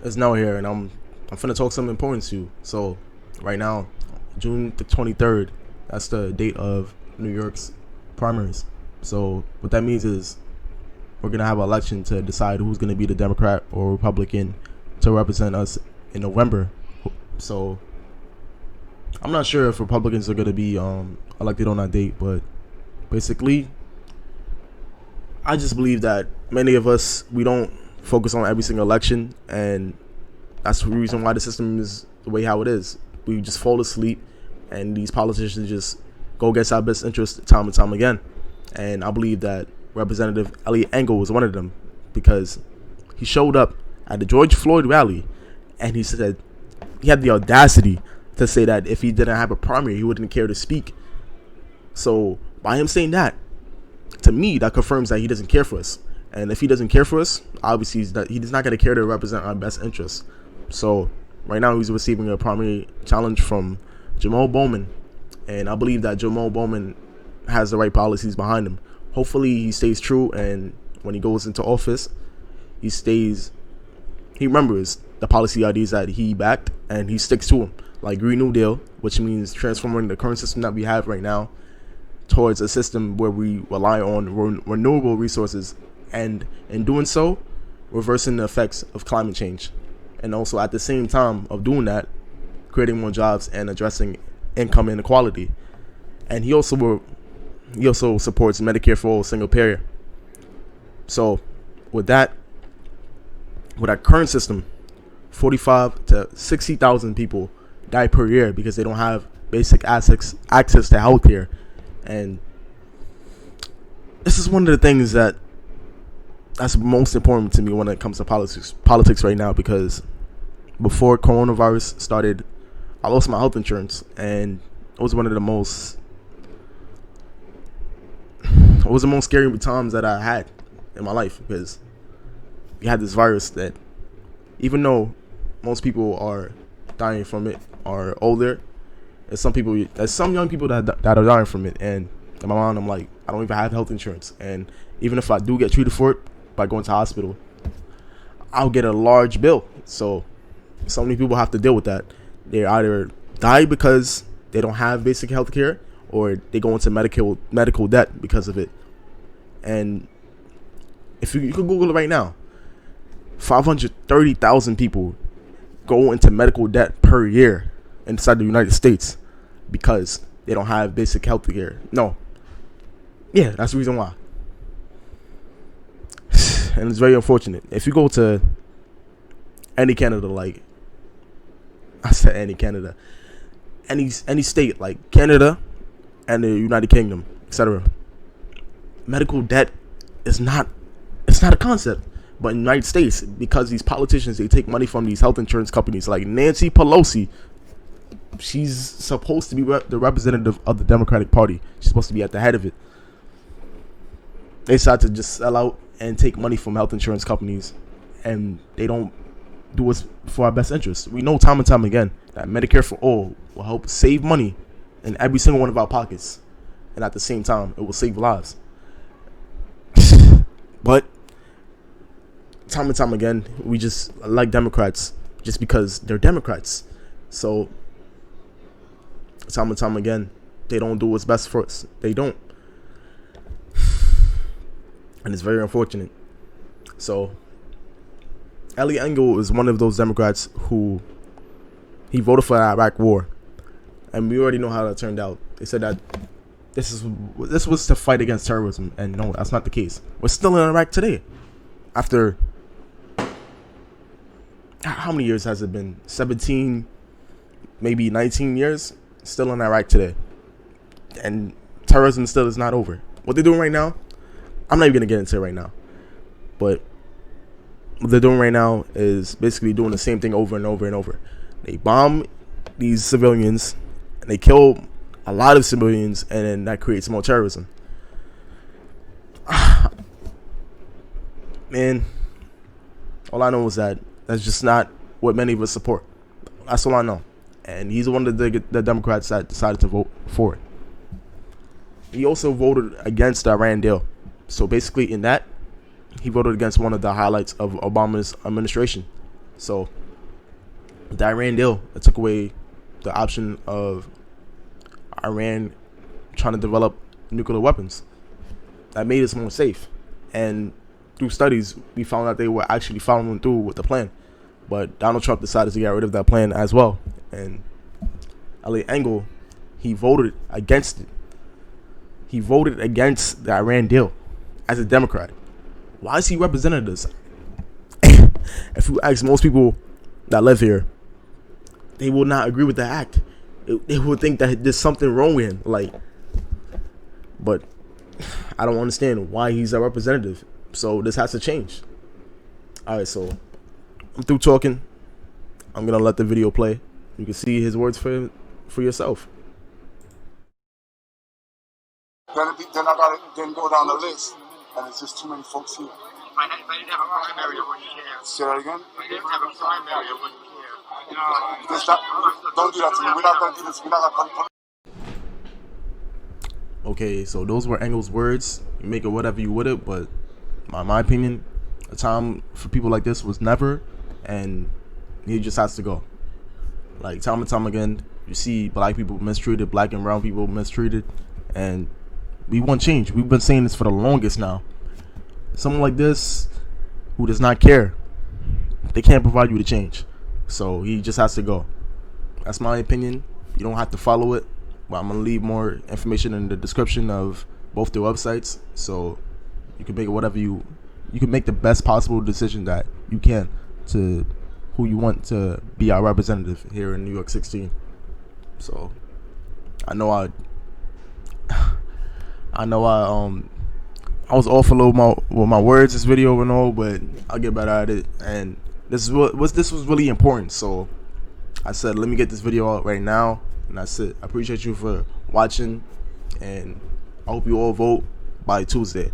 It's now here, and I'm finna talk something important to you. So, right now, June the 23rd, that's the date of New York's primaries. So, what that means is we're gonna have an election to decide who's gonna be the Democrat or Republican to represent us in November. So, I'm not sure if Republicans are gonna be elected on that date, but basically, I just believe that many of us, we don't focus on every single election, and that's the reason why the system is the way how it is. We just fall asleep, and these politicians just go against our best interest time and time again. And I believe that Representative Elliot Engel was one of them, because he showed up at the George Floyd rally, and he said he had the audacity to say that if he didn't have a primary, he wouldn't care to speak. So by him saying that, to me, that confirms that he doesn't care for us. And if he doesn't care for us, obviously he's not going to care to represent our best interests. So right now he's receiving a primary challenge from Jamaal Bowman. And I believe that Jamaal Bowman has the right policies behind him. Hopefully he stays true, and when he goes into office, he remembers the policy ideas that he backed, and he sticks to them. Like Green New Deal, which means transforming the current system that we have right now towards a system where we rely on renewable resources, and in doing so, reversing the effects of climate change, and also at the same time of doing that, creating more jobs and addressing income inequality. And he also supports Medicare for all, single payer. So with our current system, 45 to 60,000 people die per year because they don't have basic access to healthcare. And this is one of the things that's most important to me when it comes to politics right now, because before coronavirus started, I lost my health insurance, and it was one of the most scary times that I had in my life, because we had this virus that, even though most people are dying from it are older, there's some young people that are dying from it. And in my mind, I'm like, I don't even have health insurance, and even if I do get treated for it by going to hospital, I'll get a large bill. So many people have to deal with that. They either die because they don't have basic health care, or they go into medical debt because of it. And if you can Google it right now, 530,000 people go into medical debt per year inside the United States because they don't have basic health care. That's the reason why. And it's very unfortunate. If you go to any Canada, any state like Canada and the United Kingdom, etc., medical debt it's not a concept. But in the United States, because these politicians, they take money from these health insurance companies, like Nancy Pelosi, she's supposed to be the representative of the Democratic Party. She's supposed to be at the head of it. They decide to just sell out and take money from health insurance companies, and they don't do what's for our best interest. We know time and time again that Medicare for all will help save money in every single one of our pockets, and at the same time, it will save lives. But time and time again, we just like Democrats just because they're Democrats. So time and time again, they don't do what's best for us. They don't. And it's very unfortunate. So Elliot Engel is one of those Democrats who he voted for the Iraq War. And we already know how that turned out. They said that this was to fight against terrorism. And no, that's not the case. We're still in Iraq today. After how many years has it been? 17, maybe 19 years? Still in Iraq today. And terrorism still is not over. What they're doing right now, I'm not even going to get into it right now. But what they're doing right now is basically doing the same thing over and over and over. They bomb these civilians, and they kill a lot of civilians, and then that creates more terrorism. Man, all I know is that that's just not what many of us support. That's all I know. And he's one of the Democrats that decided to vote for it. He also voted against the Iran deal. So basically in that, he voted against one of the highlights of Obama's administration. So the Iran deal, it took away the option of Iran trying to develop nuclear weapons. That made us more safe. And through studies, we found out they were actually following through with the plan. But Donald Trump decided to get rid of that plan as well. And Elliot Engel, he voted against it. He voted against the Iran deal as a Democrat. Why is he representing us? If you ask most people that live here, they will not agree with the act. They will think that there's something wrong with him. But I don't understand why he's a representative. So this has to change. All right, so I'm through talking. I'm gonna let the video play. You can see his words for yourself. Then I gotta then go down the list, and it's just too many folks here. If I didn't have a primary, I wouldn't care. Say that again? If I didn't have a primary, I wouldn't care. Don't do that to me. We're not gonna do this. We're not gonna. Okay, so those were Engel's words. You make it whatever you with it, but my opinion, a time for people like this was never, and he just has to go. Like time and time again, you see black people mistreated, black and brown people mistreated, and we want change. We've been saying this for the longest now. Someone like this who does not care, they can't provide you the change. So he just has to go. That's my opinion. You don't have to follow it, but I'm gonna leave more information in the description of both their websites, so you can make it whatever you can make the best possible decision that you can to who you want to be our representative here in New York 16. So I was off a little with my words this video and all, but I'll get better at it. And this was really important, so I said let me get this video out right now, and that's it. I appreciate you for watching, and I hope you all vote by Tuesday.